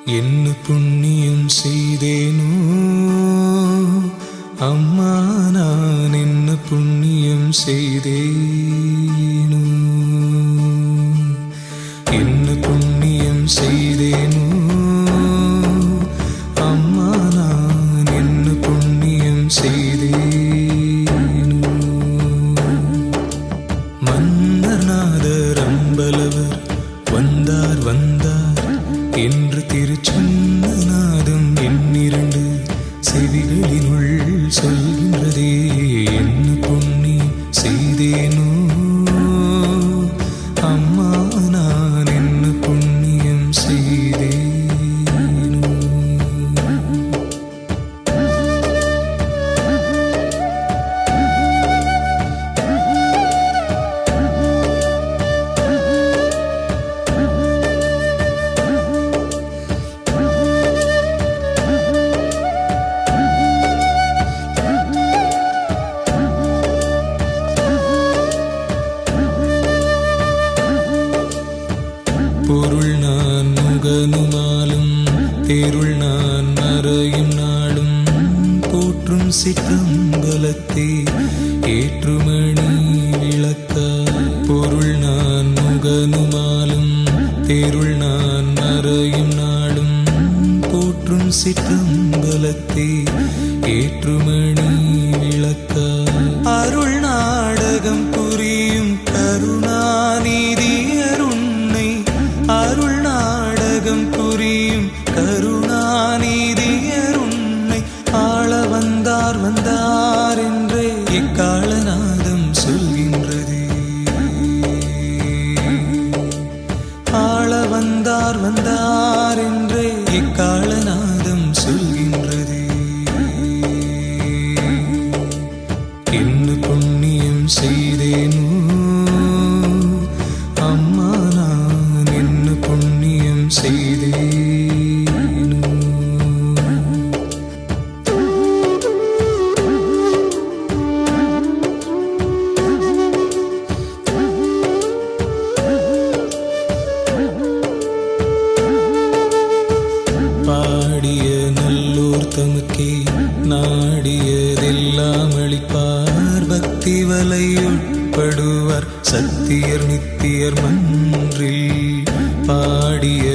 என்ன புண்ணியம் செய்தேனோ அம்மா, நான் என்ன புண்ணியம் செய்தேனோ, என்ன புண்ணியம் செய்தேனோ அம்மா, நான் என்ன புண்ணியம் செய்தேனோ. மன்னர்நாதர் அம்பலவர் வந்தார் வந்தார் என்று திருச்சொன்ன நாதம் என்னிரண்டு செவிகளினுள் சொல்கின்றதே. என்ன புண்ணியம் செய்தேனோ அம்மா, நான் என்ன புண்ணியம் செய்தேனோ. பொருள் நான் முகனுமாலும் தேருள் நான் மறையும் நாளும் போற்றும் சிற்றம்பலத்தே ஏற்றுமணி விளக்கா. பொருள் நான் முகனுமாலும் தேருள் நான் மறையும் நாளும் போற்றும் சிற்றம்பலத்தே ஏற்றுமணி விளக்கா. அருள் நாடகம் புரியும் கருணாநிதி அருணை, அருள் நாடகம் புரியும் கருணாநிதி அருணை ஆள வந்தார் வந்தார் என்றே இக்காலநாதம் சொல்கின்றது. ஆள வந்தார் வந்தார் என்றே இக்காலநாதம் சொல்கின்றது. என்ன புண்ணியம் செய்தேனோ அம்மா, நான் என்ன புண்ணியம் செய்தேனோ. பாடிய நல்லோர் தமக்கே நாடியதெல்லாம் அளிப்பார். பக்தி வலை உட்படுவார் சத்தியர் நித்தியர் மன்றில். பாடிய